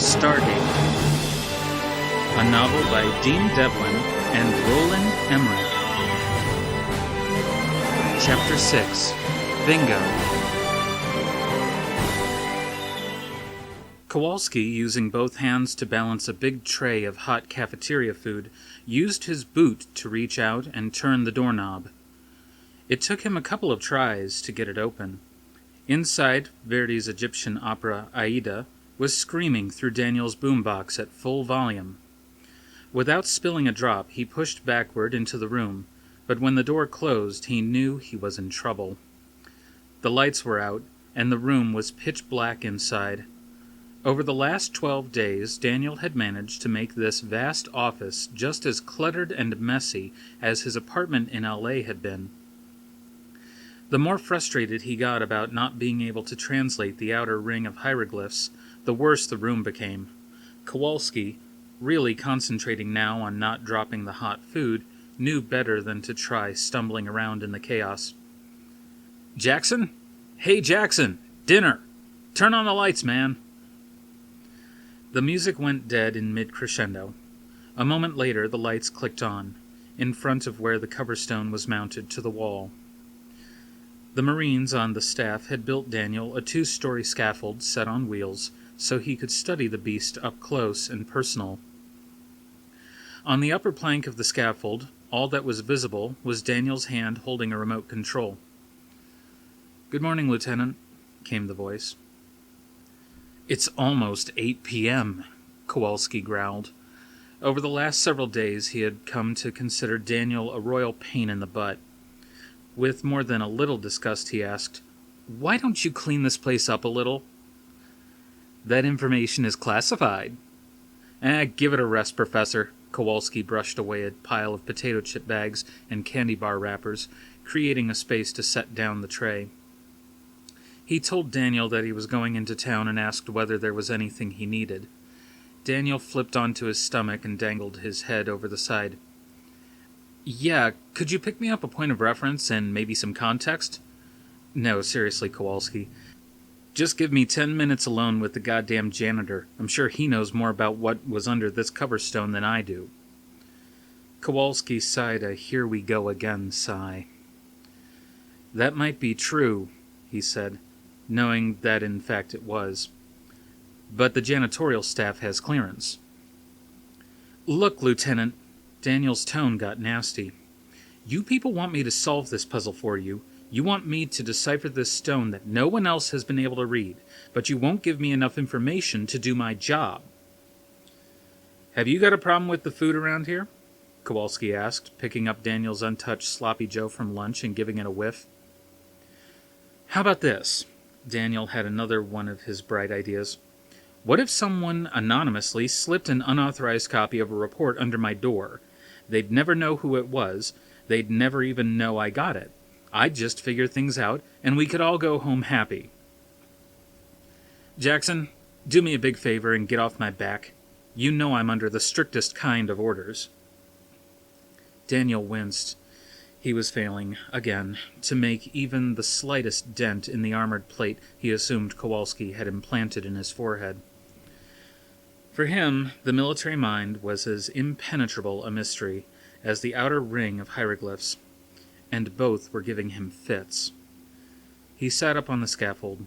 Stargate, a novel by Dean Devlin and Roland Emmerich. Chapter 6, Bingo. Kowalski, using both hands to balance a big tray of hot cafeteria food, used his boot to reach out and turn the doorknob. It took him a couple of tries to get it open. Inside, Verdi's Egyptian opera Aida was screaming through Daniel's boombox at full volume. Without spilling a drop, he pushed backward into the room, but when the door closed, he knew he was in trouble. The lights were out, and the room was pitch black inside. Over the last 12 days, Daniel had managed to make this vast office just as cluttered and messy as his apartment in LA had been. The more frustrated he got about not being able to translate the outer ring of hieroglyphs, the worse the room became. Kowalski, really concentrating now on not dropping the hot food, knew better than to try stumbling around in the chaos. "Jackson? Hey, Jackson! Dinner! Turn on the lights, man!" The music went dead in mid-crescendo. A moment later, the lights clicked on, in front of where the coverstone was mounted to the wall. The Marines on the staff had built Daniel a 2-story scaffold set on wheels so he could study the beast up close and personal. On the upper plank of the scaffold, all that was visible was Daniel's hand holding a remote control. "Good morning, Lieutenant," came the voice. "It's almost 8 p.m., Kowalski growled. Over the last several days, he had come to consider Daniel a royal pain in the butt. With more than a little disgust, he asked, "Why don't you clean this place up a little?" "That information is classified." Give it a rest, Professor." Kowalski brushed away a pile of potato chip bags and candy bar wrappers, creating a space to set down the tray. He told Daniel that he was going into town and asked whether there was anything he needed. Daniel flipped onto his stomach and dangled his head over the side. "Yeah, could you pick me up a point of reference and maybe some context?" "No, seriously, Kowalski. Just give me 10 minutes alone with the goddamn janitor. I'm sure he knows more about what was under this coverstone than I do." Kowalski sighed a here-we-go-again sigh. "That might be true," he said, knowing that in fact it was. "But the janitorial staff has clearance." "Look, Lieutenant," Daniel's tone got nasty. "You people want me to solve this puzzle for you. You want me to decipher this stone that no one else has been able to read, but you won't give me enough information to do my job." "Have you got a problem with the food around here?" Kowalski asked, picking up Daniel's untouched sloppy joe from lunch and giving it a whiff. "How about this?" Daniel had another one of his bright ideas. "What if someone anonymously slipped an unauthorized copy of a report under my door? They'd never know who it was. They'd never even know I got it. I'd just figure things out, and we could all go home happy." "Jackson, do me a big favor and get off my back. You know I'm under the strictest kind of orders." Daniel winced. He was failing, again, to make even the slightest dent in the armored plate he assumed Kowalski had implanted in his forehead. For him, the military mind was as impenetrable a mystery as the outer ring of hieroglyphs, and both were giving him fits. He sat up on the scaffold.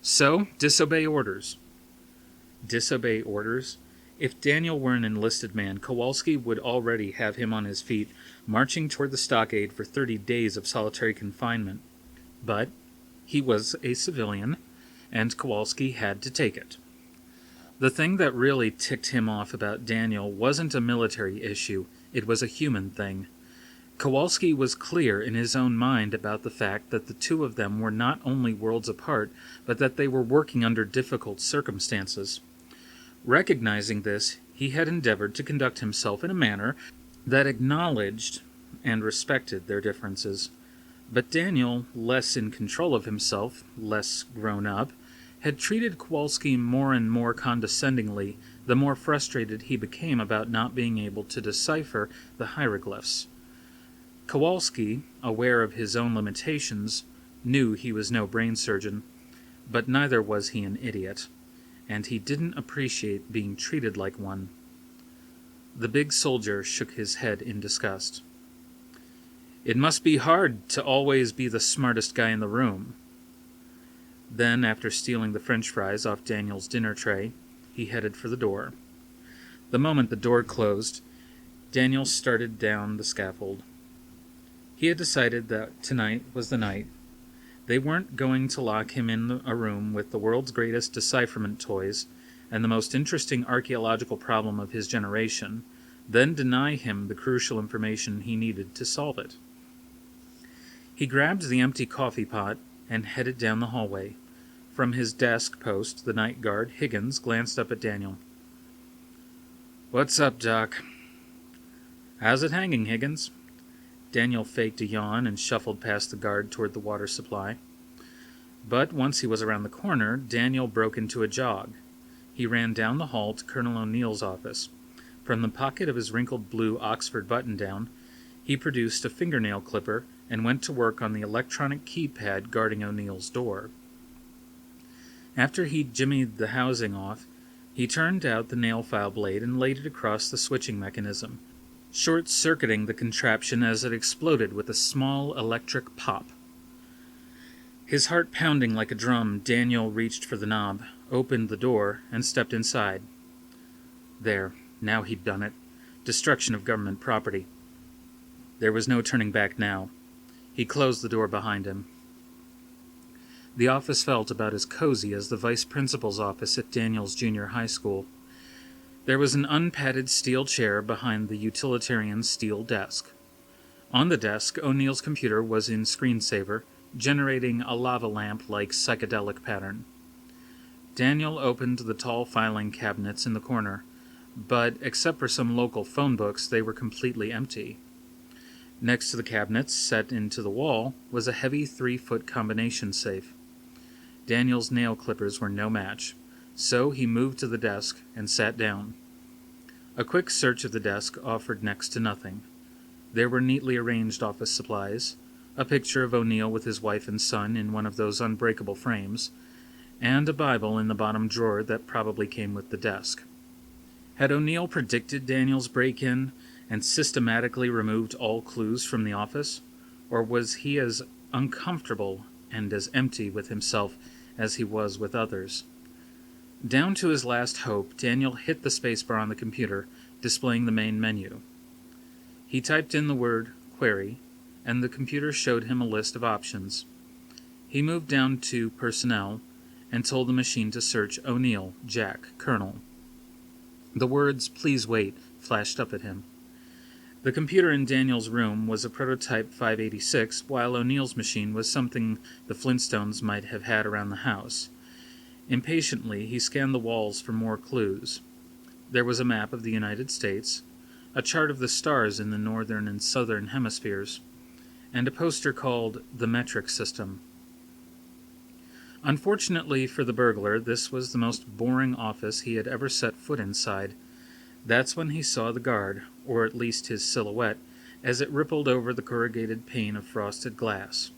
"So, disobey orders." Disobey orders? If Daniel were an enlisted man, Kowalski would already have him on his feet, marching toward the stockade for 30 days of solitary confinement. But he was a civilian, and Kowalski had to take it. The thing that really ticked him off about Daniel wasn't a military issue, it was a human thing. Kowalski was clear in his own mind about the fact that the two of them were not only worlds apart, but that they were working under difficult circumstances. Recognizing this, he had endeavored to conduct himself in a manner that acknowledged and respected their differences. But Daniel, less in control of himself, less grown up, had treated Kowalski more and more condescendingly the more frustrated he became about not being able to decipher the hieroglyphs. Kowalski, aware of his own limitations, knew he was no brain surgeon, but neither was he an idiot. and he didn't appreciate being treated like one. The big soldier shook his head in disgust. It must be hard to always be the smartest guy in the room. Then, after stealing the French fries off Daniel's dinner tray, he headed for the door. The moment the door closed, Daniel started down the scaffold. He had decided that tonight was the night. They weren't going to lock him in a room with the world's greatest decipherment toys and the most interesting archaeological problem of his generation, then deny him the crucial information he needed to solve it. He grabbed the empty coffee pot and headed down the hallway. From his desk post, the night guard, Higgins, glanced up at Daniel. "What's up, Doc?" "How's it hanging, Higgins?" Daniel faked a yawn and shuffled past the guard toward the water supply. But once he was around the corner, Daniel broke into a jog. He ran down the hall to Colonel O'Neill's office. From the pocket of his wrinkled blue Oxford button-down, he produced a fingernail clipper and went to work on the electronic keypad guarding O'Neill's door. After he'd jimmied the housing off, he turned out the nail file blade and laid it across the switching mechanism, short-circuiting the contraption as it exploded with a small electric pop. His heart pounding like a drum, Daniel reached for the knob, opened the door, and stepped inside. There, now he'd done it. Destruction of government property. There was no turning back now. He closed the door behind him. The office felt about as cozy as the vice principal's office at Daniel's junior high school. There was an unpadded steel chair behind the utilitarian steel desk. On the desk, O'Neill's computer was in screensaver, generating a lava lamp-like psychedelic pattern. Daniel opened the tall filing cabinets in the corner, but except for some local phone books, they were completely empty. Next to the cabinets, set into the wall, was a heavy 3-foot combination safe. Daniel's nail clippers were no match, so he moved to the desk and sat down. A quick search of the desk offered next to nothing. There were neatly arranged office supplies, a picture of O'Neill with his wife and son in one of those unbreakable frames, and a Bible in the bottom drawer that probably came with the desk. Had O'Neill predicted Daniel's break-in and systematically removed all clues from the office, or was he as uncomfortable and as empty with himself as he was with others? Down to his last hope, Daniel hit the spacebar on the computer, displaying the main menu. He typed in the word query, and the computer showed him a list of options. He moved down to personnel and told the machine to search O'Neill, Jack, Colonel. The words, "Please wait," flashed up at him. The computer in Daniel's room was a prototype 586, while O'Neill's machine was something the Flintstones might have had around the house. Impatiently, he scanned the walls for more clues. There was a map of the United States, a chart of the stars in the northern and southern hemispheres, and a poster called The Metric System. Unfortunately for the burglar, this was the most boring office he had ever set foot inside. That's when he saw the guard, or at least his silhouette, as it rippled over the corrugated pane of frosted glass.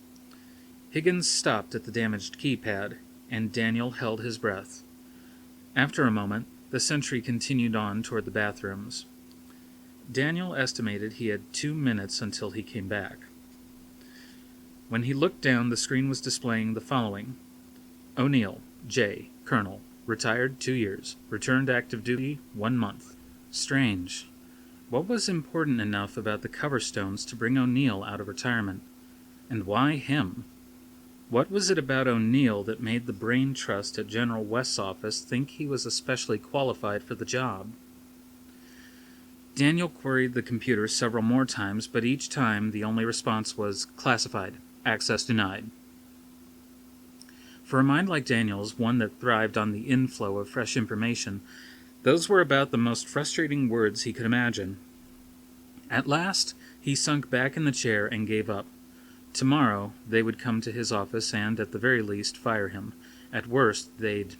Higgins stopped at the damaged keypad, and Daniel held his breath. After a moment, the sentry continued on toward the bathrooms. Daniel estimated he had 2 minutes until he came back. When he looked down, the screen was displaying the following: O'Neill, J., Colonel, retired 2 years, returned active duty 1 month. Strange. What was important enough about the cover stones to bring O'Neill out of retirement? And why him? What was it about O'Neill that made the brain trust at General West's office think he was especially qualified for the job? Daniel queried the computer several more times, but each time the only response was classified, access denied. For a mind like Daniel's, one that thrived on the inflow of fresh information, those were about the most frustrating words he could imagine. At last, he sunk back in the chair and gave up. Tomorrow, they would come to his office and, at the very least, fire him. At worst, they'd...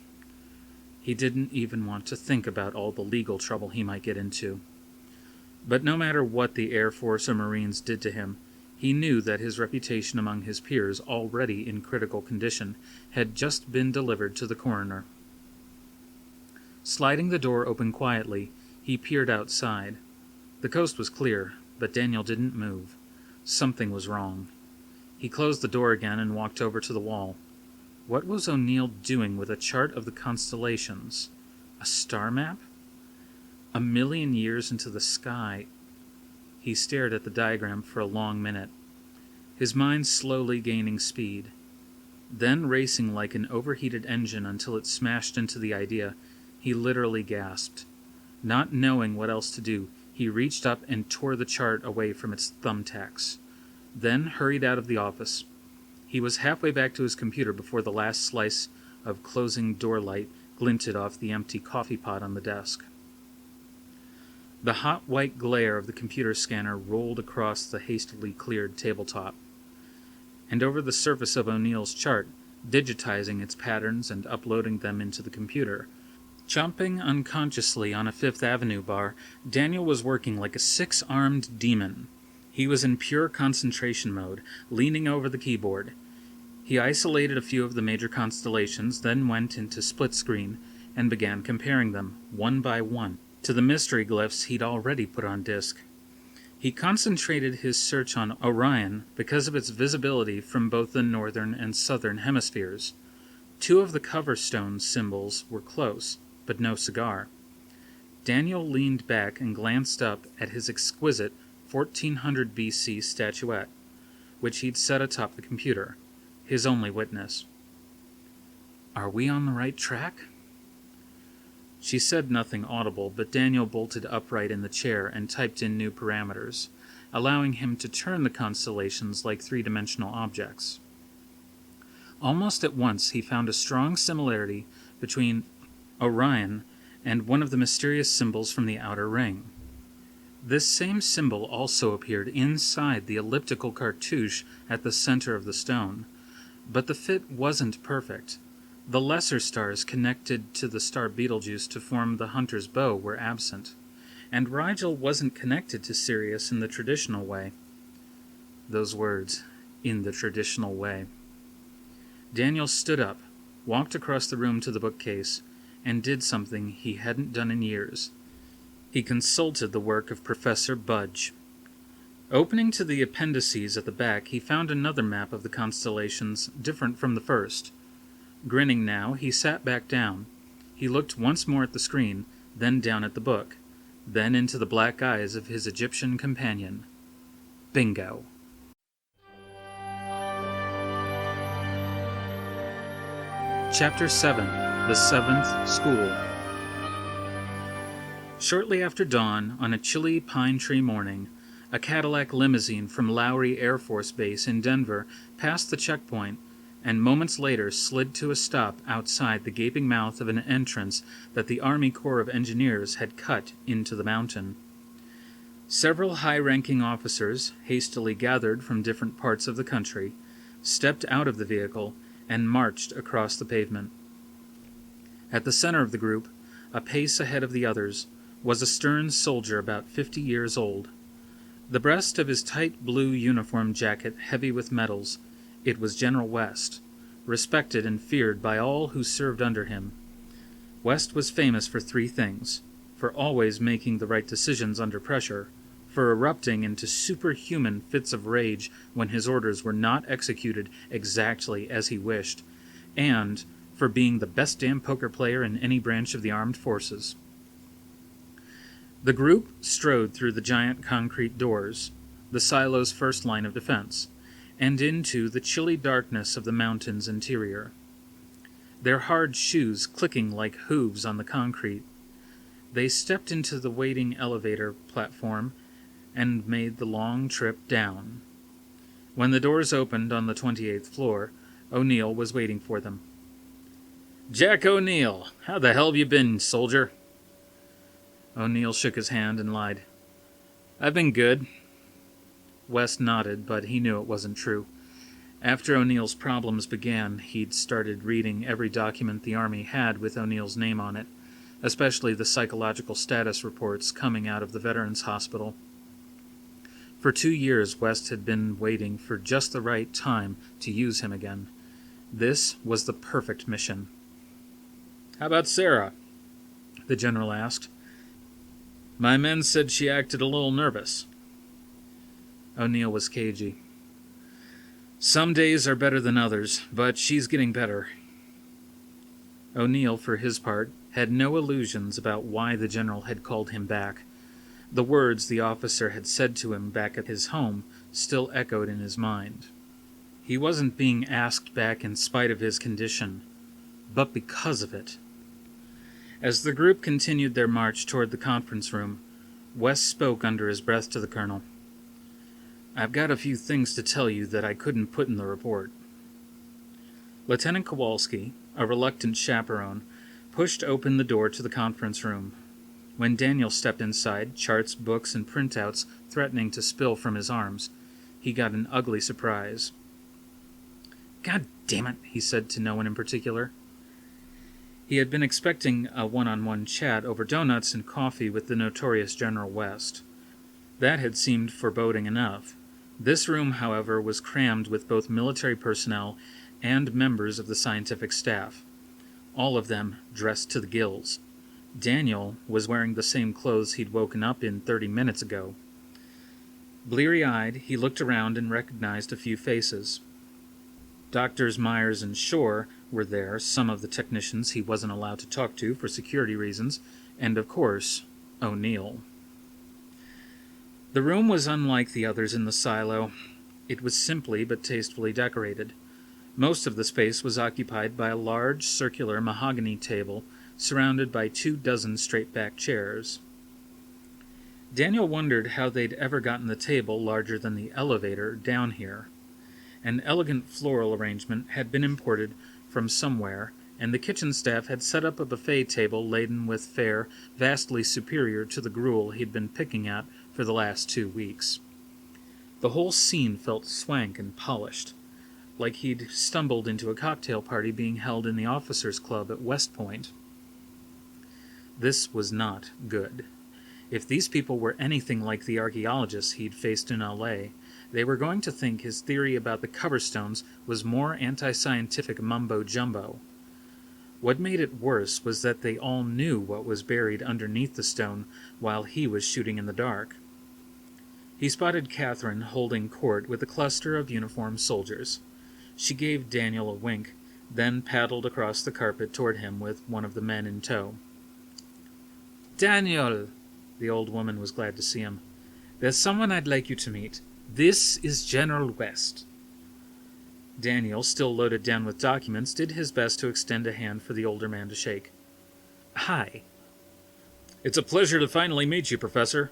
He didn't even want to think about all the legal trouble he might get into. But no matter what the Air Force or Marines did to him, he knew that his reputation among his peers, already in critical condition, had just been delivered to the coroner. Sliding the door open quietly, he peered outside. The coast was clear, but Daniel didn't move. Something was wrong. He closed the door again and walked over to the wall. What was O'Neill doing with a chart of the constellations? A star map? 1,000,000 years into the sky. He stared at the diagram for a long minute, his mind slowly gaining speed, then racing like an overheated engine until it smashed into the idea. He literally gasped. Not knowing what else to do, he reached up and tore the chart away from its thumbtacks, then hurried out of the office. He was halfway back to his computer before the last slice of closing door light glinted off the empty coffee pot on the desk. The hot white glare of the computer scanner rolled across the hastily cleared tabletop, and over the surface of O'Neill's chart, digitizing its patterns and uploading them into the computer. Chomping unconsciously on a Fifth Avenue bar, Daniel was working like a 6-armed demon. He was in pure concentration mode, leaning over the keyboard. He isolated a few of the major constellations, then went into split screen and began comparing them, one by one, to the mystery glyphs he'd already put on disk. He concentrated his search on Orion because of its visibility from both the northern and southern hemispheres. 2 of the cover stone symbols were close, but no cigar. Daniel leaned back and glanced up at his exquisite 1400 BC statuette, which he'd set atop the computer, his only witness. "Are we on the right track?" She said nothing audible, but Daniel bolted upright in the chair and typed in new parameters, allowing him to turn the constellations like 3-dimensional objects. Almost at once he found a strong similarity between Orion and one of the mysterious symbols from the outer ring. This same symbol also appeared inside the elliptical cartouche at the center of the stone, but the fit wasn't perfect. The lesser stars connected to the star Betelgeuse to form the hunter's bow were absent, and Rigel wasn't connected to Sirius in the traditional way. Those words, "in the traditional way." Daniel stood up, walked across the room to the bookcase, and did something he hadn't done in years. He consulted the work of Professor Budge. Opening to the appendices at the back, he found another map of the constellations, different from the first. Grinning now, he sat back down. He looked once more at the screen, then down at the book, then into the black eyes of his Egyptian companion. Bingo. Chapter 7. The Seventh School. Shortly after dawn, on a chilly pine tree morning, a Cadillac limousine from Lowry Air Force Base in Denver passed the checkpoint and moments later slid to a stop outside the gaping mouth of an entrance that the Army Corps of Engineers had cut into the mountain. Several high-ranking officers, hastily gathered from different parts of the country, stepped out of the vehicle and marched across the pavement. At the center of the group, a pace ahead of the others, was a stern soldier about 50 years old. The breast of his tight blue uniform jacket heavy with medals, it was General West, respected and feared by all who served under him. West was famous for 3 things: for always making the right decisions under pressure, for erupting into superhuman fits of rage when his orders were not executed exactly as he wished, and for being the best damn poker player in any branch of the armed forces. The group strode through the giant concrete doors, the silo's first line of defense, and into the chilly darkness of the mountain's interior. Their hard shoes clicking like hooves on the concrete, they stepped into the waiting elevator platform and made the long trip down. When the doors opened on the 28th floor, O'Neill was waiting for them. "Jack O'Neill, how the hell have you been, soldier?" O'Neill shook his hand and lied. "I've been good." West nodded, but he knew it wasn't true. After O'Neill's problems began, he'd started reading every document the Army had with O'Neill's name on it, especially the psychological status reports coming out of the Veterans Hospital. For 2 years, West had been waiting for just the right time to use him again. This was the perfect mission. "How about Sarah?" the general asked. My men said she acted a little nervous. O'Neill was cagey. Some days are better than others, but she's getting better. O'Neill, for his part, had no illusions about why the general had called him back. The words the officer had said to him back at his home still echoed in his mind. He wasn't being asked back in spite of his condition, but because of it. As the group continued their march toward the conference room, West spoke under his breath to the colonel. I've got a few things to tell you that I couldn't put in the report. Lieutenant Kowalski, a reluctant chaperone, pushed open the door to the conference room. When Daniel stepped inside, charts, books, and printouts threatening to spill from his arms, he got an ugly surprise. God damn it, he said to no one in particular. He had been expecting a one-on-one chat over donuts and coffee with the notorious General West. That had seemed foreboding enough. This room, however, was crammed with both military personnel and members of the scientific staff, all of them dressed to the gills. Daniel was wearing the same clothes he'd woken up in 30 minutes ago. Bleary-eyed, he looked around and recognized a few faces. Doctors Myers and Shore were there, some of the technicians he wasn't allowed to talk to for security reasons, and of course, O'Neill. The room was unlike the others in the silo. It was simply but tastefully decorated. Most of the space was occupied by a large circular mahogany table surrounded by 24 straight-back chairs. Daniel wondered how they'd ever gotten the table larger than the elevator down here. An elegant floral arrangement had been imported from somewhere, and the kitchen staff had set up a buffet table laden with fare vastly superior to the gruel he'd been picking at for the last 2 weeks. The whole scene felt swank and polished, like he'd stumbled into a cocktail party being held in the officers' club at West Point. This was not good. If these people were anything like the archaeologists he'd faced in L.A., they were going to think his theory about the coverstones was more anti-scientific mumbo-jumbo. What made it worse was that they all knew what was buried underneath the stone while he was shooting in the dark. He spotted Catherine holding court with a cluster of uniformed soldiers. She gave Daniel a wink, then paddled across the carpet toward him with one of the men in tow. Daniel, the old woman was glad to see him. There's someone I'd like you to meet. This is General West. Daniel, still loaded down with documents, did his best to extend a hand for the older man to shake. Hi. It's a pleasure to finally meet you, Professor.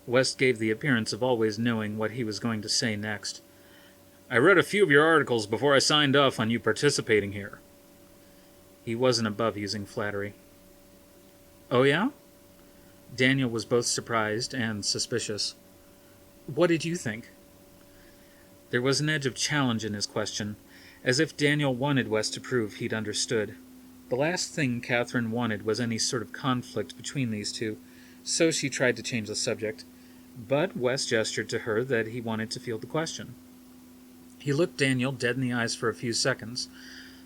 West gave the appearance of always knowing what he was going to say next. I read a few of your articles before I signed off on you participating here. He wasn't above using flattery. Oh, yeah? Daniel was both surprised and suspicious. What did you think? There was an edge of challenge in his question, as if Daniel wanted West to prove he'd understood. The last thing Catherine wanted was any sort of conflict between these two, so she tried to change the subject, but West gestured to her that he wanted to field the question. He looked Daniel dead in the eyes for a few seconds,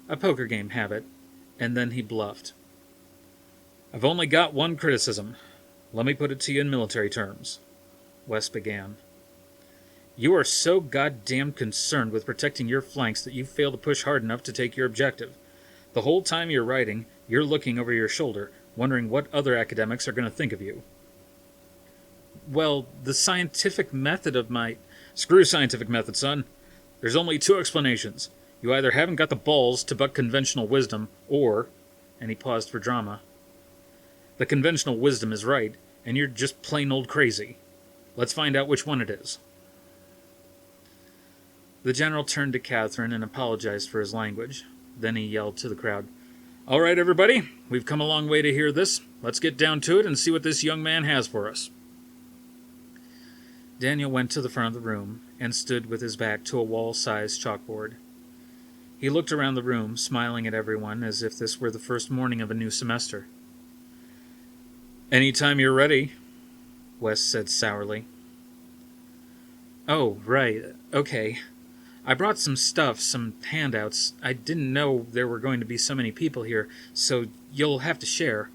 a poker game habit, and then he bluffed. I've only got one criticism. Let me put it to you in military terms. West began. You are so goddamn concerned with protecting your flanks that you fail to push hard enough to take your objective. The whole time you're writing, you're looking over your shoulder, wondering what other academics are going to think of you. Well, the scientific method of my... Screw scientific method, son. There's only 2 explanations. You either haven't got the balls to buck conventional wisdom, or... And he paused for drama. The conventional wisdom is right, and you're just plain old crazy. Let's find out which one it is. The general turned to Catherine and apologized for his language. Then he yelled to the crowd, All right, everybody, we've come a long way to hear this. Let's get down to it and see what this young man has for us. Daniel went to the front of the room and stood with his back to a wall-sized chalkboard. He looked around the room, smiling at everyone as if this were the first morning of a new semester. Any time you're ready, West said sourly. Oh, right, okay. I brought some stuff, some handouts. I didn't know there were going to be so many people here, so you'll have to share.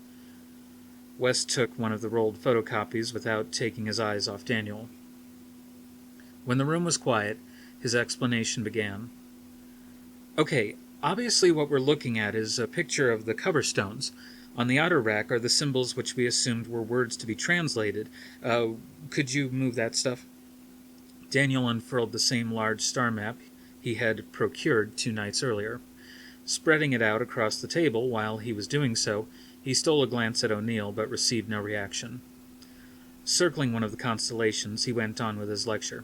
West took one of the rolled photocopies without taking his eyes off Daniel. When the room was quiet, his explanation began. Okay, obviously what we're looking at is a picture of the cover stones. On the outer rack are the symbols which we assumed were words to be translated. Could you move that stuff? Daniel unfurled the same large star map he had procured 2 nights earlier. Spreading it out across the table while he was doing so, he stole a glance at O'Neill but received no reaction. Circling one of the constellations, he went on with his lecture.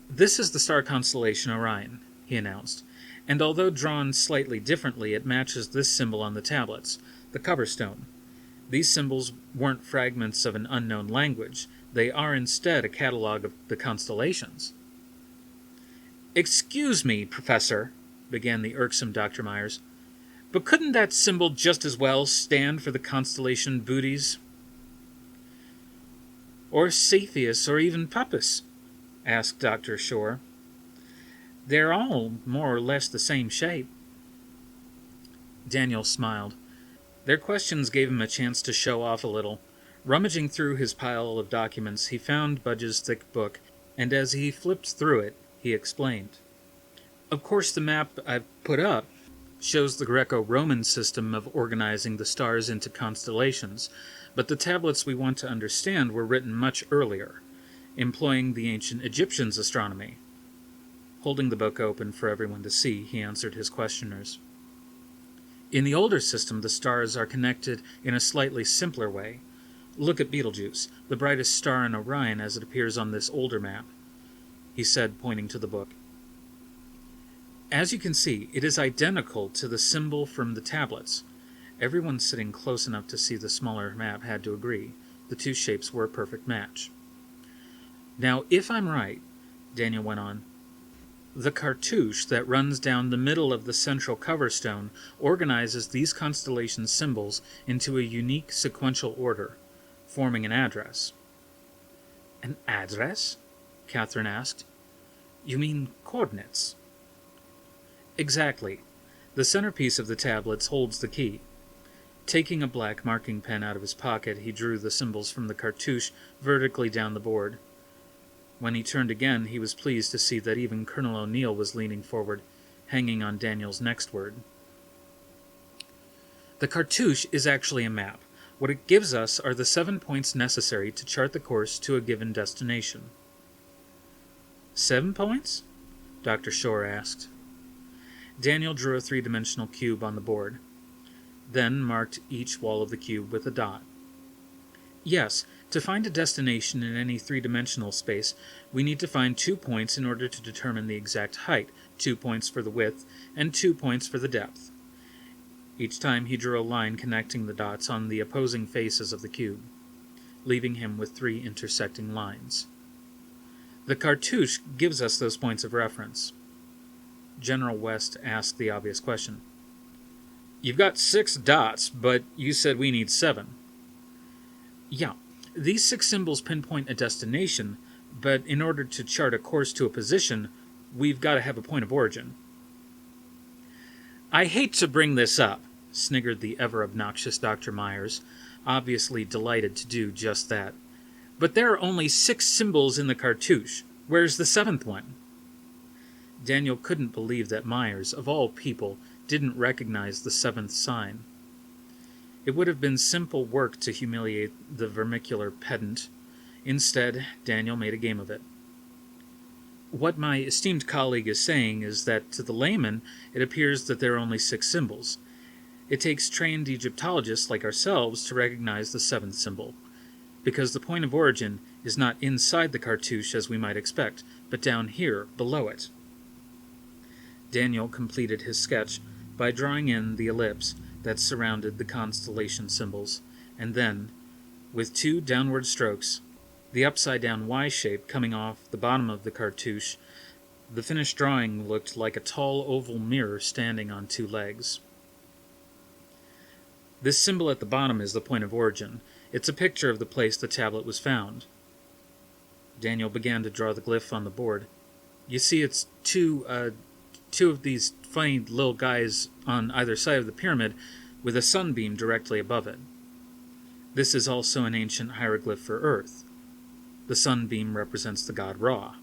This is the star constellation Orion, he announced, and although drawn slightly differently, it matches this symbol on the tablets, the cover stone. These symbols weren't fragments of an unknown language. They are instead a catalog of the constellations. Excuse me, Professor, began the irksome Dr. Myers, but couldn't that symbol just as well stand for the constellation Bootes? Or Cepheus, or even Puppis? Asked Dr. Shore. They're all more or less the same shape. Daniel smiled. Their questions gave him a chance to show off a little. Rummaging through his pile of documents, he found Budge's thick book, and as he flipped through it, he explained. Of course, the map I've put up shows the Greco-Roman system of organizing the stars into constellations, but the tablets we want to understand were written much earlier, employing the ancient Egyptians' astronomy. Holding the book open for everyone to see, he answered his questioners. In the older system, the stars are connected in a slightly simpler way. Look at Betelgeuse, the brightest star in Orion as it appears on this older map, he said, pointing to the book. As you can see, it is identical to the symbol from the tablets. Everyone sitting close enough to see the smaller map had to agree. The 2 shapes were a perfect match. Now, if I'm right, Daniel went on, the cartouche that runs down the middle of the central cover stone organizes these constellation symbols into a unique sequential order, forming an address. An address? Catherine asked. You mean coordinates? Exactly. The centerpiece of the tablets holds the key. Taking a black marking pen out of his pocket, he drew the symbols from the cartouche vertically down the board. When he turned again, he was pleased to see that even Colonel O'Neill was leaning forward, hanging on Daniel's next word. The cartouche is actually a map. What it gives us are the 7 points necessary to chart the course to a given destination. 7 points? Dr. Shore asked. Daniel drew a 3-dimensional cube on the board, then marked each wall of the cube with a dot. Yes, to find a destination in any 3-dimensional space, we need to find 2 points in order to determine the exact height, 2 points for the width, and 2 points for the depth. Each time he drew a line connecting the dots on the opposing faces of the cube, leaving him with 3 intersecting lines. The cartouche gives us those points of reference. General West asked the obvious question. You've got 6 dots, but you said we need 7. Yeah, these 6 symbols pinpoint a destination, but in order to chart a course to a position, we've got to have a point of origin. I hate to bring this up, sniggered the ever-obnoxious Dr. Myers, obviously delighted to do just that. But there are only 6 symbols in the cartouche. Where's the 7th one? Daniel couldn't believe that Myers, of all people, didn't recognize the 7th sign. It would have been simple work to humiliate the vermicular pedant. Instead, Daniel made a game of it. What my esteemed colleague is saying is that to the layman, it appears that there are only 6 symbols. It takes trained Egyptologists like ourselves to recognize the 7th symbol, because the point of origin is not inside the cartouche as we might expect, but down here, below it. Daniel completed his sketch by drawing in the ellipse that surrounded the constellation symbols, and then, with 2 downward strokes, the upside-down Y shape coming off the bottom of the cartouche, the finished drawing looked like a tall oval mirror standing on 2 legs. This symbol at the bottom is the point of origin. It's a picture of the place the tablet was found. Daniel began to draw the glyph on the board. You see, it's two of these funny little guys on either side of the pyramid with a sunbeam directly above it. This is also an ancient hieroglyph for Earth. The sunbeam represents the god Ra.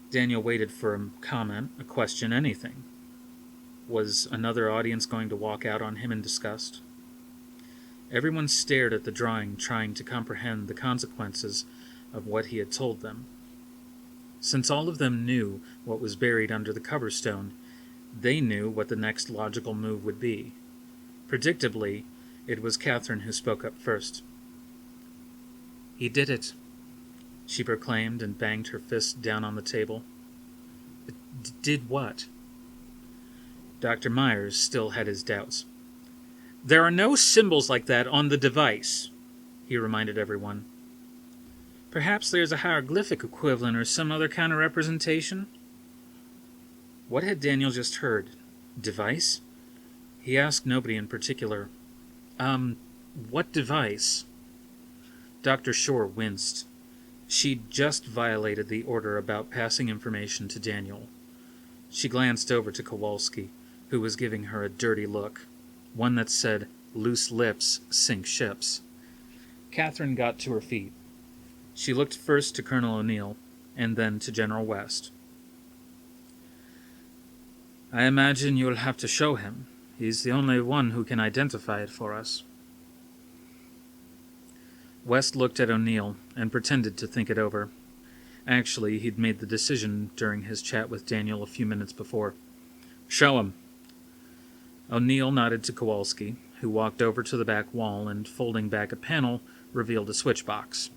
Daniel waited for a comment, a question, anything. Was another audience going to walk out on him in disgust? Everyone stared at the drawing, trying to comprehend the consequences of what he had told them. Since all of them knew what was buried under the cover stone, they knew what the next logical move would be. Predictably, it was Catherine who spoke up first. "He did it," she proclaimed and banged her fist down on the table. Did what? Dr. Myers still had his doubts. "There are no symbols like that on the device," he reminded everyone. "Perhaps there's a hieroglyphic equivalent or some other kind of representation?" What had Daniel just heard? Device? He asked nobody in particular. What device? Dr. Shore winced. She'd just violated the order about passing information to Daniel. She glanced over to Kowalski, who was giving her a dirty look, one that said, "Loose lips sink ships." Catherine got to her feet. She looked first to Colonel O'Neill, and then to General West. "I imagine you'll have to show him. He's the only one who can identify it for us." West looked at O'Neill and pretended to think it over. Actually, he'd made the decision during his chat with Daniel a few minutes before. "Show him." O'Neill nodded to Kowalski, who walked over to the back wall and, folding back a panel, revealed a switch box.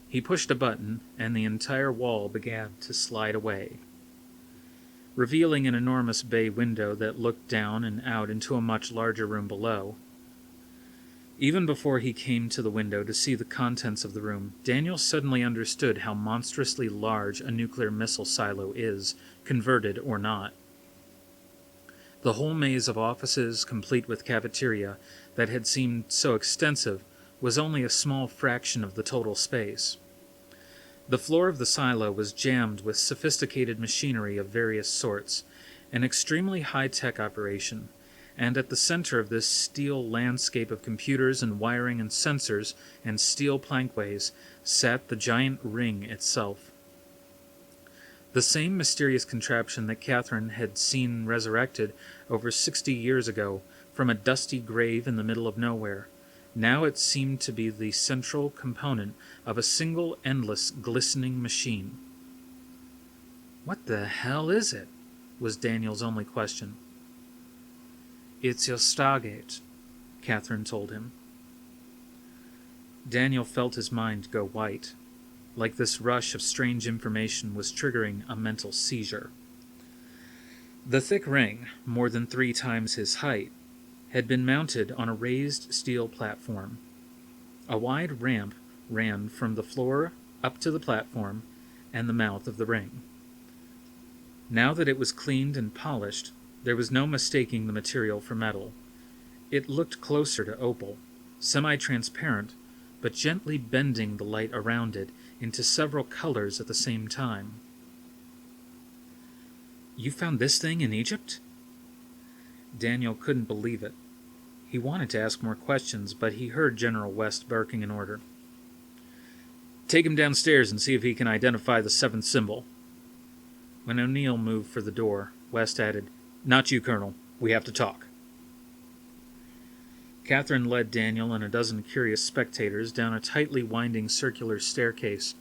He pushed a button, and the entire wall began to slide away, revealing an enormous bay window that looked down and out into a much larger room below. Even before he came to the window to see the contents of the room, Daniel suddenly understood how monstrously large a nuclear missile silo is, converted or not. The whole maze of offices, complete with cafeteria, that had seemed so extensive, was only a small fraction of the total space. The floor of the silo was jammed with sophisticated machinery of various sorts, an extremely high-tech operation, and at the center of this steel landscape of computers and wiring and sensors and steel plankways sat the giant ring itself. The same mysterious contraption that Catherine had seen resurrected over 60 years ago from a dusty grave in the middle of nowhere. Now it seemed to be the central component of a single endless glistening machine. "What the hell is it?" was Daniel's only question. "It's your Stargate," Catherine told him. Daniel felt his mind go white, like this rush of strange information was triggering a mental seizure. The thick ring, more than 3 times his height, had been mounted on a raised steel platform. A wide ramp ran from the floor up to the platform and the mouth of the ring. Now that it was cleaned and polished, there was no mistaking the material for metal. It looked closer to opal, semi-transparent, but gently bending the light around it into several colors at the same time. "You found this thing in Egypt?" Daniel couldn't believe it. He wanted to ask more questions, but he heard General West barking an order. "Take him downstairs and see if he can identify the 7th symbol." When O'Neill moved for the door, West added, "Not you, Colonel. We have to talk." Catherine led Daniel and a dozen curious spectators down a tightly winding circular staircase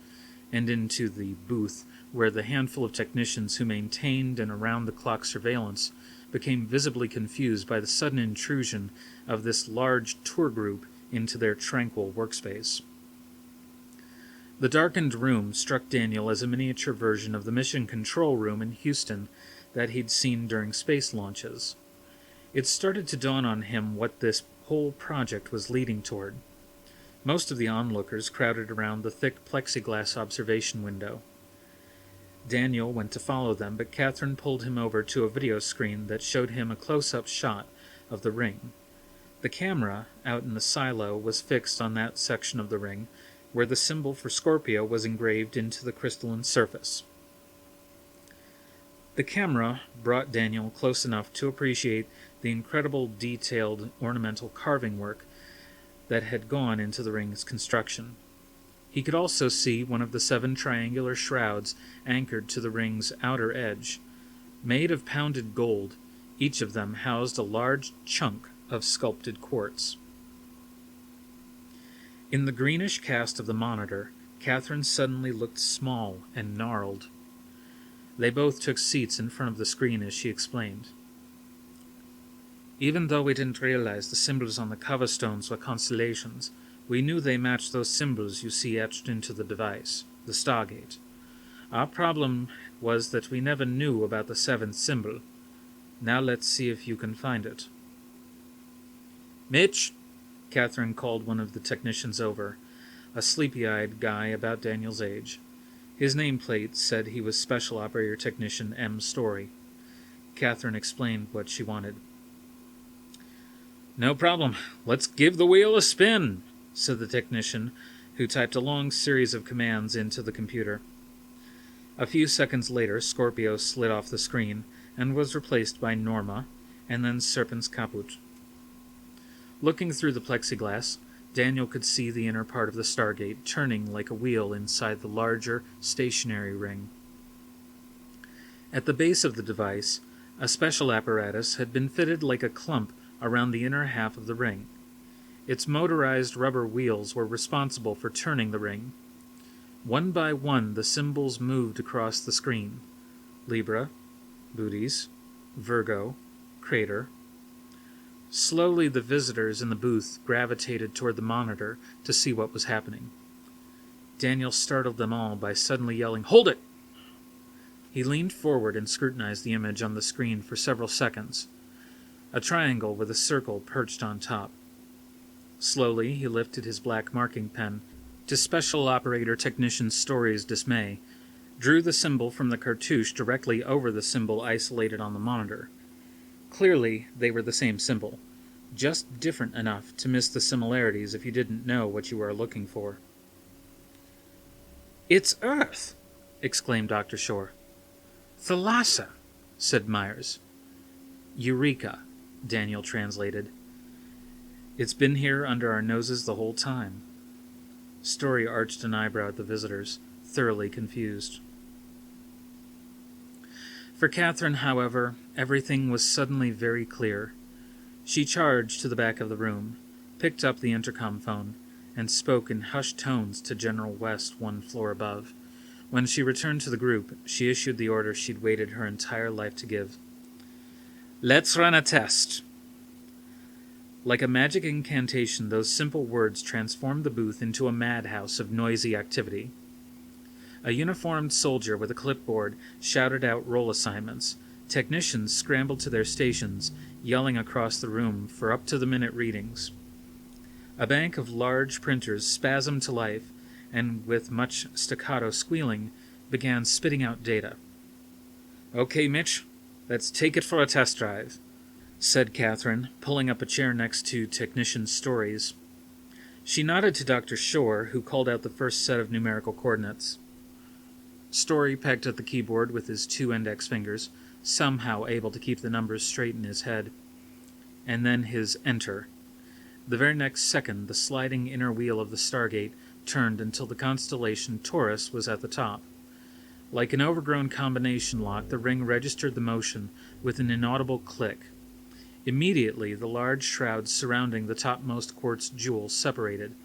and into the booth where the handful of technicians who maintained an around-the-clock surveillance became visibly confused by the sudden intrusion of this large tour group into their tranquil workspace. The darkened room struck Daniel as a miniature version of the mission control room in Houston that he'd seen during space launches. It started to dawn on him what this whole project was leading toward. Most of the onlookers crowded around the thick plexiglass observation window. Daniel went to follow them, but Catherine pulled him over to a video screen that showed him a close-up shot of the ring. The camera, out in the silo, was fixed on that section of the ring where the symbol for Scorpio was engraved into the crystalline surface. The camera brought Daniel close enough to appreciate the incredible detailed ornamental carving work that had gone into the ring's construction. He could also see one of the 7 triangular shrouds anchored to the ring's outer edge. Made of pounded gold, each of them housed a large chunk of sculpted quartz. In the greenish cast of the monitor, Catherine suddenly looked small and gnarled. They both took seats in front of the screen as she explained. Even though we didn't realize the symbols on the cover stones were constellations, we knew they matched those symbols you see etched into the device, the Stargate. Our problem was that we never knew about the 7th symbol. Now let's see if you can find it. Mitch, Catherine called one of the technicians over, a sleepy-eyed guy about Daniel's age. His nameplate said he was Special Operator Technician M. Story. Catherine explained what she wanted. No problem. Let's give the wheel a spin, said the technician, who typed a long series of commands into the computer. A few seconds later, Scorpio slid off the screen and was replaced by Norma, and then Serpens Caput. Looking through the plexiglass, Daniel could see the inner part of the Stargate turning like a wheel inside the larger, stationary ring. At the base of the device, a special apparatus had been fitted like a clump around the inner half of the ring. Its motorized rubber wheels were responsible for turning the ring. One by one, the symbols moved across the screen. Libra, Booties, Virgo, Crater. Slowly, the visitors in the booth gravitated toward the monitor to see what was happening. Daniel startled them all by suddenly yelling, "Hold it!" He leaned forward and scrutinized the image on the screen for several seconds. A triangle with a circle perched on top. Slowly, he lifted his black marking pen, to Special Operator Technician Story's dismay, drew the symbol from the cartouche directly over the symbol isolated on the monitor. Clearly, they were the same symbol, just different enough to miss the similarities if you didn't know what you were looking for. "It's Earth!" exclaimed Dr. Shore. "Thalassa," said Myers. "Eureka," Daniel translated. "It's been here under our noses the whole time." Story arched an eyebrow at the visitors, thoroughly confused. For Catherine, however, everything was suddenly very clear. She charged to the back of the room, picked up the intercom phone, and spoke in hushed tones to General West 1 floor above. When she returned to the group, she issued the order she'd waited her entire life to give. "Let's run a test." Like a magic incantation, those simple words transformed the booth into a madhouse of noisy activity. A uniformed soldier with a clipboard shouted out roll assignments. Technicians scrambled to their stations, yelling across the room for up-to-the-minute readings. A bank of large printers spasmed to life, and with much staccato squealing, began spitting out data. "Okay, Mitch, let's take it for a test drive," said Catherine, pulling up a chair next to Technician Stories. She nodded to Dr. Shore, who called out the first set of numerical coordinates. Story pecked at the keyboard with his 2 index fingers, somehow able to keep the numbers straight in his head. And then his enter. The very next second, the sliding inner wheel of the Stargate turned until the constellation Taurus was at the top. Like an overgrown combination lock, the ring registered the motion with an inaudible click. Immediately, the large shrouds surrounding the topmost quartz jewel separated.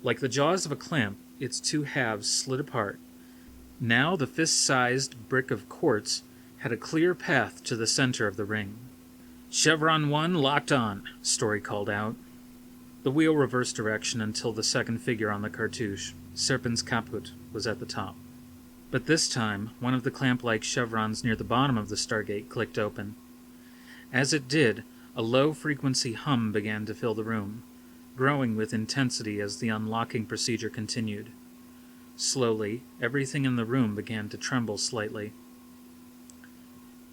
Like the jaws of a clamp, its 2 halves slid apart. Now the fist-sized brick of quartz had a clear path to the center of the ring. "Chevron 1 locked on," Story called out. The wheel reversed direction until the second figure on the cartouche, Serpens Caput, was at the top. But this time, one of the clamp-like chevrons near the bottom of the Stargate clicked open. As it did, a low-frequency hum began to fill the room, growing with intensity as the unlocking procedure continued. Slowly, everything in the room began to tremble slightly.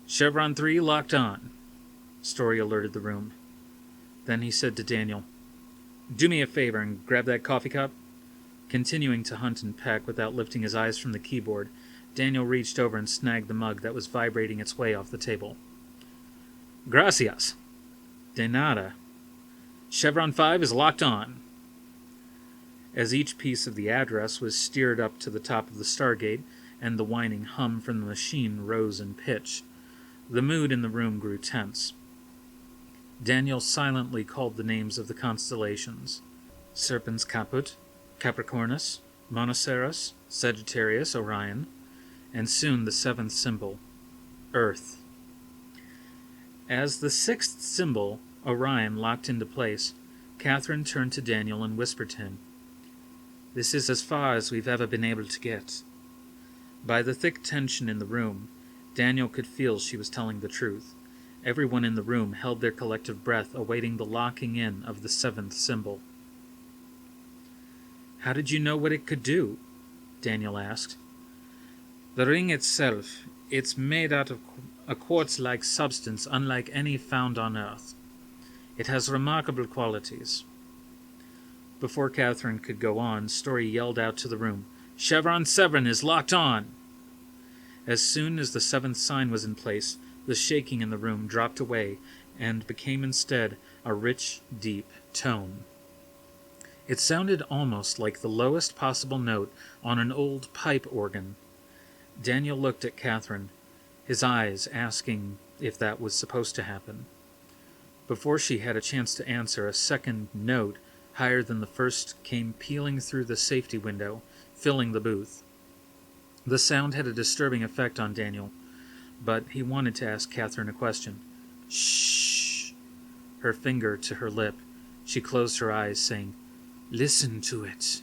"Chevron 3 locked on," Story alerted the room. Then he said to Daniel, "Do me a favor and grab that coffee cup." Continuing to hunt and peck without lifting his eyes from the keyboard, Daniel reached over and snagged the mug that was vibrating its way off the table. "Gracias." "De nada." "Chevron 5 is locked on." As each piece of the address was steered up to the top of the Stargate, and the whining hum from the machine rose in pitch, the mood in the room grew tense. Daniel silently called the names of the constellations: Serpens Caput, Capricornus, Monoceros, Sagittarius, Orion, and soon the seventh symbol, Earth. As the sixth symbol, Orion, locked into place, Catherine turned to Daniel and whispered to him, "This is as far as we've ever been able to get." By the thick tension in the room, Daniel could feel she was telling the truth. Everyone in the room held their collective breath, awaiting the locking in of the seventh symbol. "How did you know what it could do?" Daniel asked. "The ring itself, it's made out of a quartz-like substance unlike any found on Earth. It has remarkable qualities." Before Catherine could go on, Story yelled out to the room, "Chevron 7 is locked on!" As soon as the seventh sign was in place, the shaking in the room dropped away and became instead a rich, deep tone. It sounded almost like the lowest possible note on an old pipe organ. Daniel looked at Catherine, his eyes asking if that was supposed to happen. Before she had a chance to answer, a second note, higher than the first, came pealing through the safety window, filling the booth. The sound had a disturbing effect on Daniel, but he wanted to ask Catherine a question. "Shh!" Her finger to her lip, she closed her eyes, saying, "Listen to it."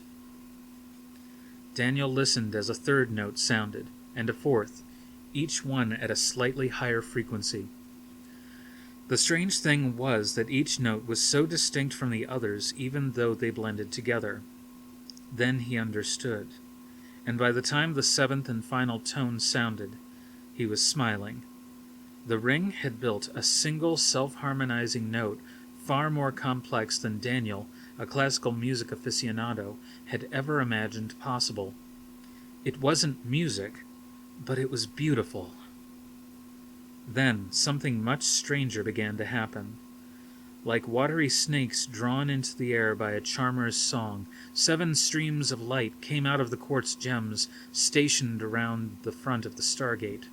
Daniel listened as a third note sounded, and a fourth, each one at a slightly higher frequency. The strange thing was that each note was so distinct from the others, even though they blended together. Then he understood, and by the time the seventh and final tone sounded, he was smiling. The ring had built a single self-harmonizing note far more complex than Daniel, a classical music aficionado, had ever imagined possible. It wasn't music, but it was beautiful. Then something much stranger began to happen. Like watery snakes drawn into the air by a charmer's song, 7 streams of light came out of the quartz gems stationed around the front of the Stargate.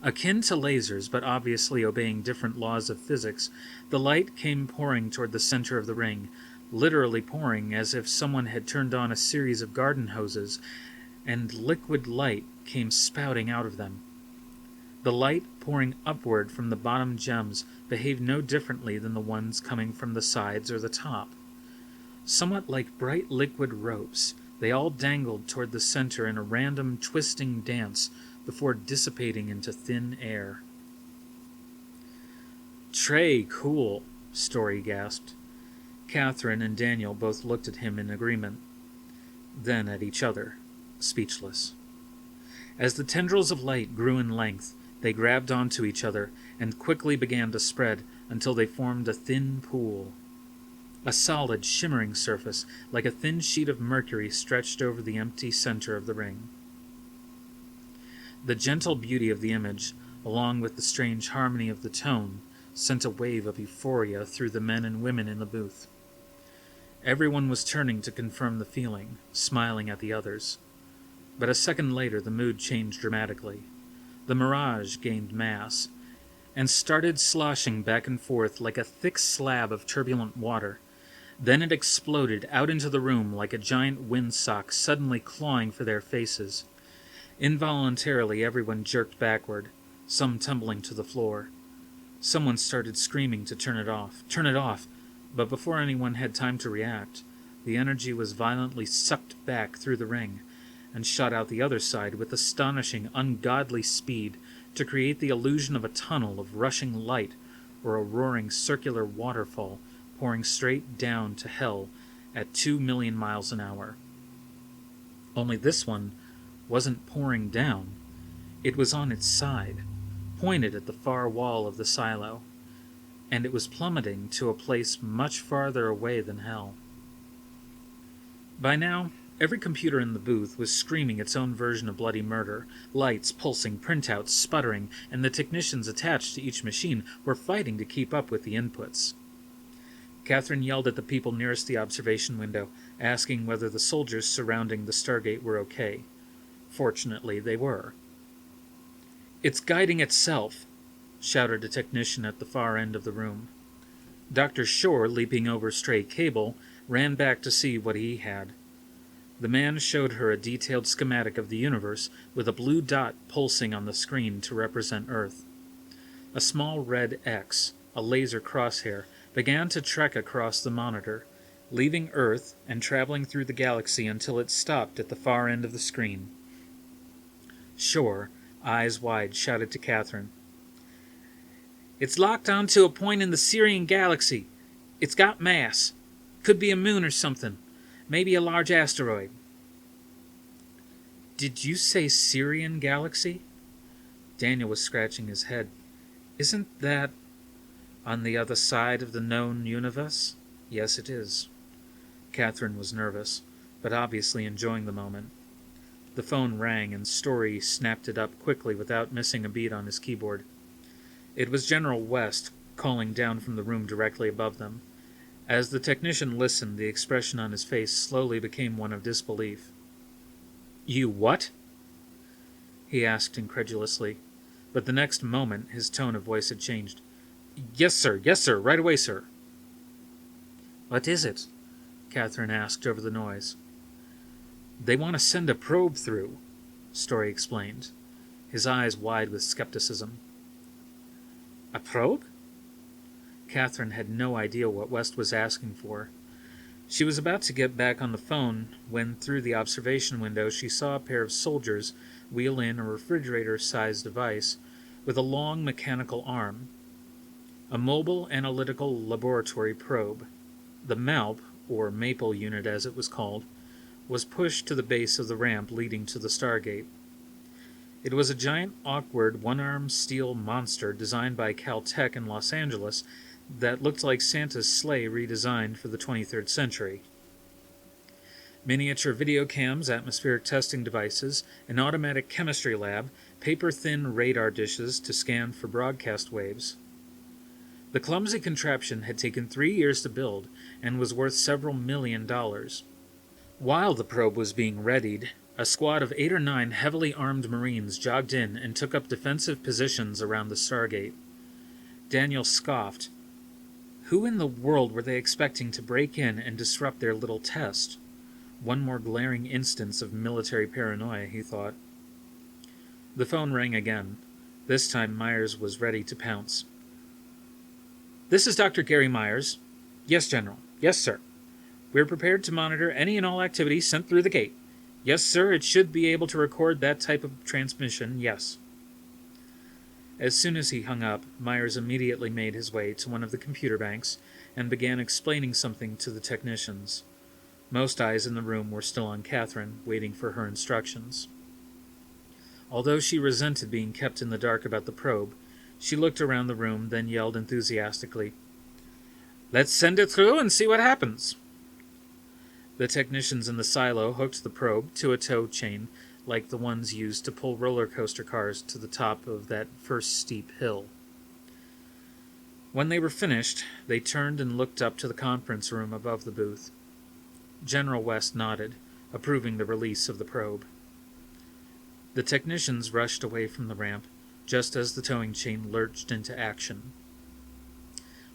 Akin to lasers, but obviously obeying different laws of physics, the light came pouring toward the center of the ring, literally pouring as if someone had turned on a series of garden hoses, and liquid light came spouting out of them. The light pouring upward from the bottom gems behaved no differently than the ones coming from the sides or the top. Somewhat like bright liquid ropes, they all dangled toward the center in a random twisting dance before dissipating into thin air. "Trey, cool," Story gasped. Catherine and Daniel both looked at him in agreement, then at each other, speechless. As the tendrils of light grew in length, they grabbed onto each other and quickly began to spread until they formed a thin pool. A solid, shimmering surface, like a thin sheet of mercury, stretched over the empty center of the ring. The gentle beauty of the image, along with the strange harmony of the tone, sent a wave of euphoria through the men and women in the booth. Everyone was turning to confirm the feeling, smiling at the others. But a second later the mood changed dramatically. The mirage gained mass, and started sloshing back and forth like a thick slab of turbulent water. Then it exploded out into the room like a giant windsock suddenly clawing for their faces. Involuntarily everyone jerked backward, some tumbling to the floor. Someone started screaming to turn it off, but before anyone had time to react, the energy was violently sucked back through the ring, and shot out the other side with astonishing, ungodly speed to create the illusion of a tunnel of rushing light or a roaring circular waterfall pouring straight down to hell at 2 million miles an hour. Only this one wasn't pouring down. It was on its side, pointed at the far wall of the silo, and it was plummeting to a place much farther away than hell. By now, every computer in the booth was screaming its own version of bloody murder, lights pulsing, printouts sputtering, and the technicians attached to each machine were fighting to keep up with the inputs. Catherine yelled at the people nearest the observation window, asking whether the soldiers surrounding the Stargate were okay. Fortunately, they were. "It's guiding itself," shouted a technician at the far end of the room. Dr. Shore, leaping over stray cable, ran back to see what he had. The man showed her a detailed schematic of the universe with a blue dot pulsing on the screen to represent Earth. A small red X, a laser crosshair, began to trek across the monitor, leaving Earth and traveling through the galaxy until it stopped at the far end of the screen. Shore, eyes wide, shouted to Catherine, "It's locked onto a point in the Syrian galaxy. It's got mass. Could be a moon or something. Maybe a large asteroid." "Did you say Syrian galaxy?" Daniel was scratching his head. "Isn't that on the other side of the known universe?" "Yes, it is." Catherine was nervous, but obviously enjoying the moment. The phone rang, and Story snapped it up quickly without missing a beat on his keyboard. It was General West, calling down from the room directly above them. As the technician listened, the expression on his face slowly became one of disbelief. "You what?" he asked incredulously, but the next moment his tone of voice had changed. Yes, sir, right away, sir." "What is it?" Catherine asked over the noise. "They want to send a probe through," Story explained, his eyes wide with skepticism. "A probe?" Catherine had no idea what West was asking for. She was about to get back on the phone when, through the observation window, she saw a pair of soldiers wheel in a refrigerator-sized device with a long mechanical arm. A mobile analytical laboratory probe. The MALP, or Maple Unit as it was called, was pushed to the base of the ramp leading to the Stargate. It was a giant, awkward, one-armed steel monster designed by Caltech in Los Angeles that looked like Santa's sleigh redesigned for the 23rd century. Miniature video cams, atmospheric testing devices, an automatic chemistry lab, paper-thin radar dishes to scan for broadcast waves. The clumsy contraption had taken 3 years to build and was worth several $1 million. While the probe was being readied, a squad of 8 or 9 heavily armed Marines jogged in and took up defensive positions around the Stargate. Daniel scoffed. Who in the world were they expecting to break in and disrupt their little test? One more glaring instance of military paranoia, he thought. The phone rang again. This time Myers was ready to pounce. "This is Dr. Gary Myers." "Yes, General." "Yes, sir." "We're prepared to monitor any and all activity sent through the gate." "Yes, sir, it should be able to record that type of transmission, yes." As soon as he hung up, Myers immediately made his way to one of the computer banks and began explaining something to the technicians. Most eyes in the room were still on Catherine, waiting for her instructions. Although she resented being kept in the dark about the probe, she looked around the room, then yelled enthusiastically, "Let's send it through and see what happens." The technicians in the silo hooked the probe to a tow chain like the ones used to pull roller coaster cars to the top of that first steep hill. When they were finished, they turned and looked up to the conference room above the booth. General West nodded, approving the release of the probe. The technicians rushed away from the ramp, just as the towing chain lurched into action.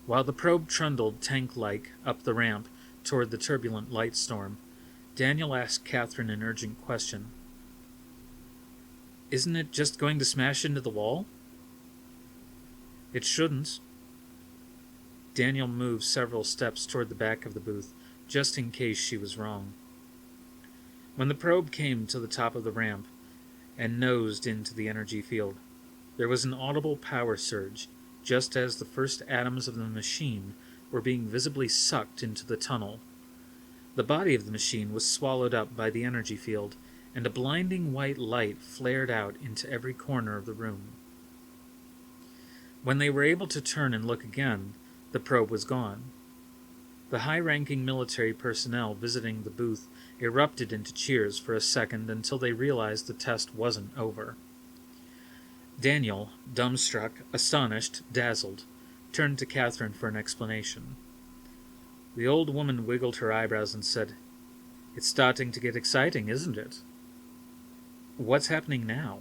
While the probe trundled tank-like up the ramp toward the turbulent light storm, Daniel asked Catherine an urgent question. "Isn't it just going to smash into the wall?" "It shouldn't." Daniel moved several steps toward the back of the booth, just in case she was wrong. When the probe came to the top of the ramp and nosed into the energy field, there was an audible power surge, just as the first atoms of the machine were being visibly sucked into the tunnel. The body of the machine was swallowed up by the energy field, and a blinding white light flared out into every corner of the room. When they were able to turn and look again, the probe was gone. The high-ranking military personnel visiting the booth erupted into cheers for a second until they realized the test wasn't over. Daniel, dumbstruck, astonished, dazzled, turned to Catherine for an explanation. The old woman wiggled her eyebrows and said, It's starting to get exciting, isn't it? What's happening now?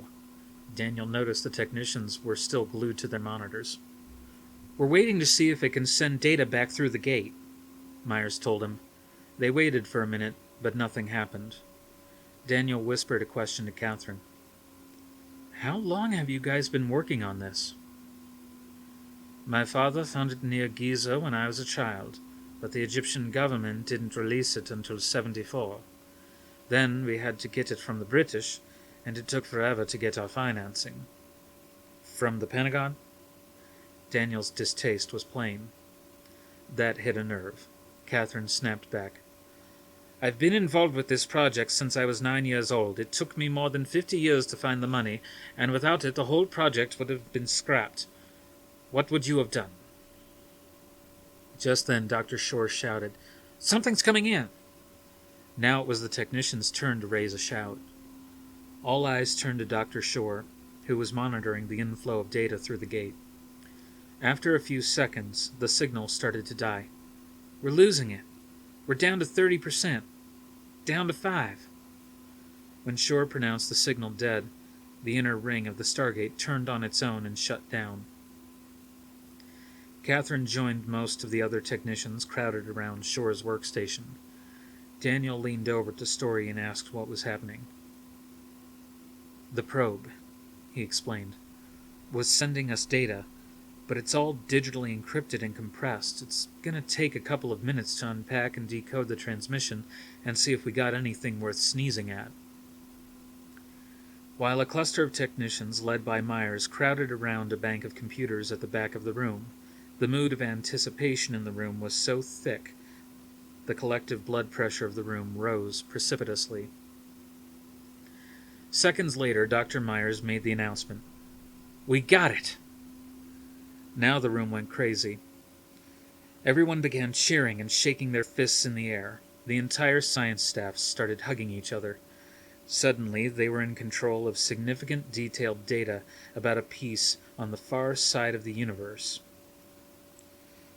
Daniel noticed the technicians were still glued to their monitors. We're waiting to see if it can send data back through the gate, Myers told him. They waited for a minute, but nothing happened. Daniel whispered a question to Catherine. How long have you guys been working on this? My father found it near Giza when I was a child, but the Egyptian government didn't release it until 1974. Then we had to get it from the British, and it took forever to get our financing. From the Pentagon? Daniel's distaste was plain. That hit a nerve. Catherine snapped back. I've been involved with this project since I was 9 years old. It took me more than 50 years to find the money, and without it the whole project would have been scrapped. What would you have done? Just then Dr. Shore shouted, Something's coming in! Now it was the technician's turn to raise a shout. All eyes turned to Dr. Shore, who was monitoring the inflow of data through the gate. After a few seconds, the signal started to die. We're losing it. We're down to 30%. Down to 5. When Shore pronounced the signal dead, the inner ring of the Stargate turned on its own and shut down. Catherine joined most of the other technicians crowded around Shore's workstation. Daniel leaned over to Story and asked what was happening. The probe, he explained, was sending us data, but it's all digitally encrypted and compressed. It's going to take a couple of minutes to unpack and decode the transmission and see if we got anything worth sneezing at. While a cluster of technicians, led by Myers, crowded around a bank of computers at the back of the room, the mood of anticipation in the room was so thick, the collective blood pressure of the room rose precipitously. Seconds later, Dr. Myers made the announcement. We got it! Now the room went crazy. Everyone began cheering and shaking their fists in the air. The entire science staff started hugging each other. Suddenly, they were in control of significant detailed data about a piece on the far side of the universe.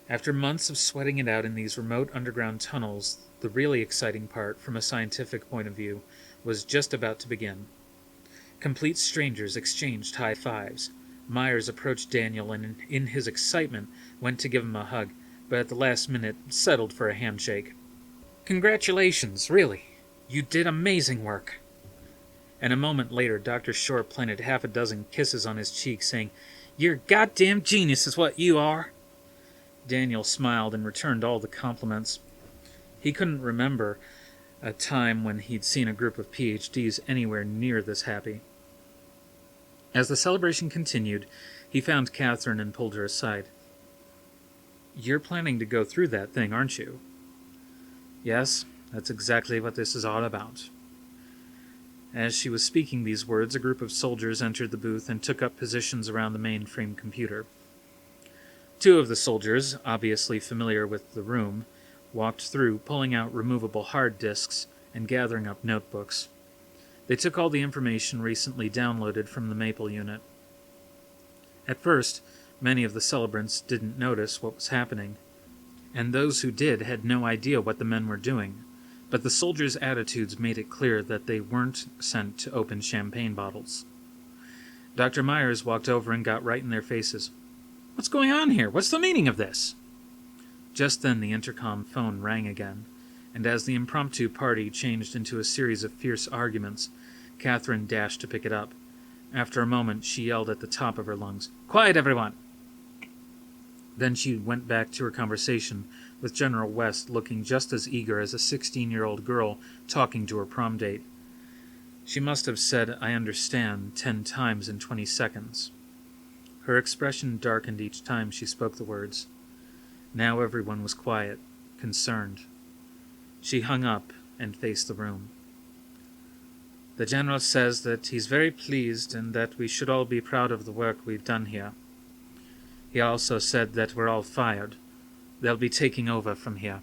After months of sweating it out in these remote underground tunnels, the really exciting part, from a scientific point of view, was just about to begin. Complete strangers exchanged high fives. Myers approached Daniel and, in his excitement, went to give him a hug, but at the last minute settled for a handshake. Congratulations, really. You did amazing work. And a moment later, Dr. Shore planted 6 kisses on his cheek, saying, You're a goddamn genius is what you are. Daniel smiled and returned all the compliments. He couldn't remember a time when he'd seen a group of PhDs anywhere near this happy. As the celebration continued, he found Catherine and pulled her aside. You're planning to go through that thing, aren't you? Yes, that's exactly what this is all about. As she was speaking these words, a group of soldiers entered the booth and took up positions around the mainframe computer. 2 of the soldiers, obviously familiar with the room, walked through, pulling out removable hard disks and gathering up notebooks. They took all the information recently downloaded from the Maple unit. At first, many of the celebrants didn't notice what was happening, and those who did had no idea what the men were doing, but the soldiers' attitudes made it clear that they weren't sent to open champagne bottles. Dr. Myers walked over and got right in their faces. What's going on here? What's the meaning of this? Just then the intercom phone rang again, and as the impromptu party changed into a series of fierce arguments, Catherine dashed to pick it up. After a moment, she yelled at the top of her lungs, Quiet, everyone! Then she went back to her conversation, with General West looking just as eager as a 16-year-old girl talking to her prom date. She must have said, I understand, 10 times in 20 seconds. Her expression darkened each time she spoke the words. Now everyone was quiet, concerned. She hung up and faced the room. The General says that he's very pleased and that we should all be proud of the work we've done here. He also said that we're all fired. They'll be taking over from here.